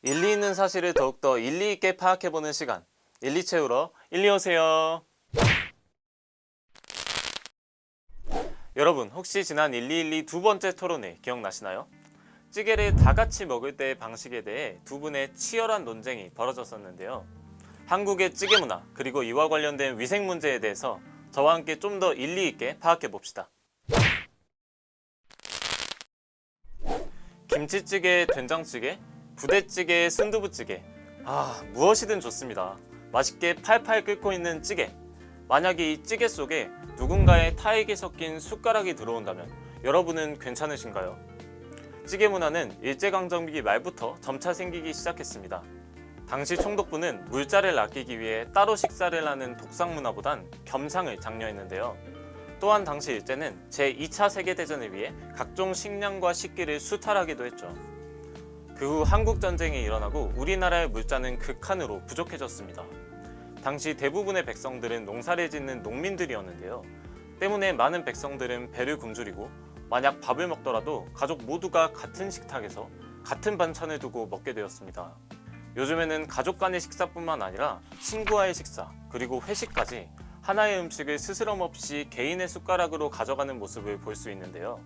일리 있는 사실을 더욱더 일리 있게 파악해보는 시간, 일리 채우러 일리 오세요. 여러분, 혹시 지난 121 두 번째 토론회 기억나시나요? 찌개를 다 같이 먹을 때의 방식에 대해 두 분의 치열한 논쟁이 벌어졌었는데요. 한국의 찌개 문화, 그리고 이와 관련된 위생 문제에 대해서 저와 함께 좀 더 일리 있게 파악해봅시다. 김치찌개, 된장찌개, 부대찌개, 순두부찌개. 무엇이든 좋습니다. 맛있게 팔팔 끓고 있는 찌개. 만약에 이 찌개 속에 누군가의 타액이 섞인 숟가락이 들어온다면 여러분은 괜찮으신가요? 찌개 문화는 일제강점기 말부터 점차 생기기 시작했습니다. 당시 총독부는 물자를 아끼기 위해 따로 식사를 하는 독상 문화보단 겸상을 장려했는데요. 또한 당시 일제는 제2차 세계대전을 위해 각종 식량과 식기를 수탈하기도 했죠. 그 후 한국전쟁이 일어나고 우리나라의 물자는 극한으로 부족해졌습니다. 당시 대부분의 백성들은 농사를 짓는 농민들이었는데요. 때문에 많은 백성들은 배를 굶주리고 만약 밥을 먹더라도 가족 모두가 같은 식탁에서 같은 반찬을 두고 먹게 되었습니다. 요즘에는 가족 간의 식사뿐만 아니라 친구와의 식사, 그리고 회식까지 하나의 음식을 스스럼 없이 개인의 숟가락으로 가져가는 모습을 볼 수 있는데요.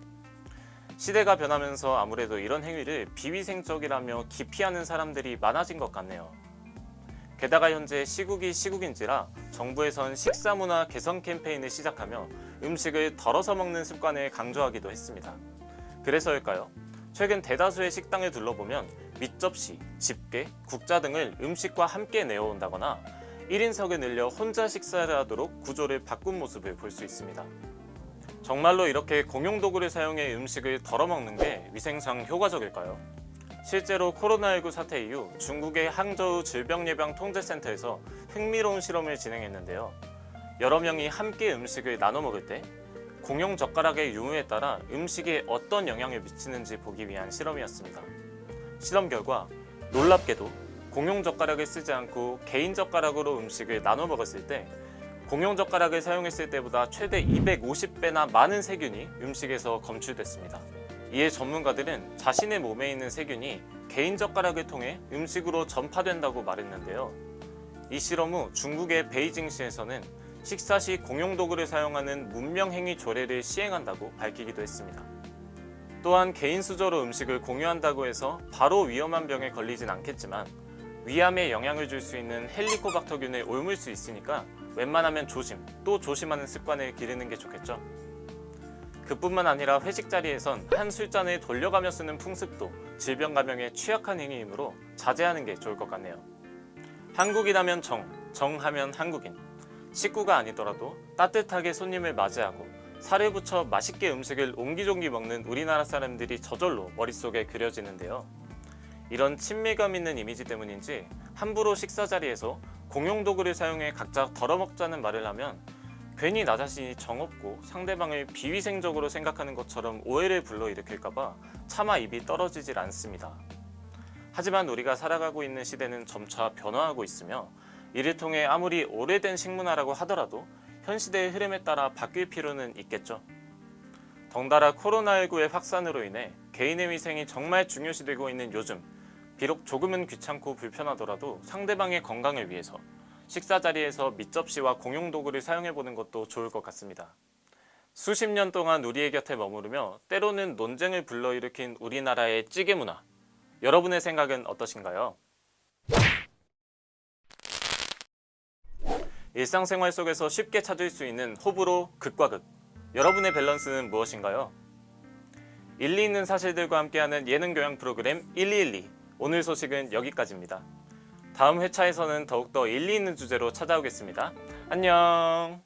시대가 변하면서 아무래도 이런 행위를 비위생적이라며 기피하는 사람들이 많아진 것 같네요. 게다가 현재 시국이 시국인지라 정부에선 식사문화 개선 캠페인을 시작하며 음식을 덜어서 먹는 습관을 강조하기도 했습니다. 그래서일까요? 최근 대다수의 식당을 둘러보면 밑접시, 집게, 국자 등을 음식과 함께 내어온다거나 1인석을 늘려 혼자 식사를 하도록 구조를 바꾼 모습을 볼 수 있습니다. 정말로 이렇게 공용 도구를 사용해 음식을 덜어먹는 게 위생상 효과적일까요? 실제로 코로나19 사태 이후 중국의 항저우 질병예방통제센터에서 흥미로운 실험을 진행했는데요. 여러 명이 함께 음식을 나눠 먹을 때 공용 젓가락의 유무에 따라 음식에 어떤 영향을 미치는지 보기 위한 실험이었습니다. 실험 결과 놀랍게도 공용 젓가락을 쓰지 않고 개인 젓가락으로 음식을 나눠 먹었을 때 공용 젓가락을 사용했을 때보다 최대 250배나 많은 세균이 음식에서 검출됐습니다. 이에 전문가들은 자신의 몸에 있는 세균이 개인 젓가락을 통해 음식으로 전파된다고 말했는데요. 이 실험 후 중국의 베이징시에서는 식사 시 공용 도구를 사용하는 문명행위 조례를 시행한다고 밝히기도 했습니다. 또한 개인 수저로 음식을 공유한다고 해서 바로 위험한 병에 걸리진 않겠지만 위암에 영향을 줄 수 있는 헬리코박터균을 옮을 수 있으니까 웬만하면 조심, 또 조심하는 습관을 기르는 게 좋겠죠. 그뿐만 아니라 회식 자리에선 한 술잔을 돌려가며 쓰는 풍습도 질병 감염에 취약한 행위이므로 자제하는 게 좋을 것 같네요. 한국이라면 정하면 한국인. 식구가 아니더라도 따뜻하게 손님을 맞이하고 살을 붙여 맛있게 음식을 옹기종기 먹는 우리나라 사람들이 저절로 머릿속에 그려지는데요. 이런 친밀감 있는 이미지 때문인지 함부로 식사 자리에서 공용 도구를 사용해 각자 덜어먹자는 말을 하면 괜히 나 자신이 정없고 상대방을 비위생적으로 생각하는 것처럼 오해를 불러일으킬까봐 차마 입이 떨어지질 않습니다. 하지만 우리가 살아가고 있는 시대는 점차 변화하고 있으며 이를 통해 아무리 오래된 식문화라고 하더라도 현 시대의 흐름에 따라 바뀔 필요는 있겠죠. 덩달아 코로나19의 확산으로 인해 개인의 위생이 정말 중요시되고 있는 요즘, 비록 조금은 귀찮고 불편하더라도 상대방의 건강을 위해서 식사 자리에서 밑접시와 공용 도구를 사용해보는 것도 좋을 것 같습니다. 수십 년 동안 우리의 곁에 머무르며 때로는 논쟁을 불러일으킨 우리나라의 찌개 문화. 여러분의 생각은 어떠신가요? 일상생활 속에서 쉽게 찾을 수 있는 호불호 극과 극. 여러분의 밸런스는 무엇인가요? 일리 있는 사실들과 함께하는 예능 교양 프로그램 1212. 오늘 소식은 여기까지입니다. 다음 회차에서는 더욱더 일리 있는 주제로 찾아오겠습니다. 안녕.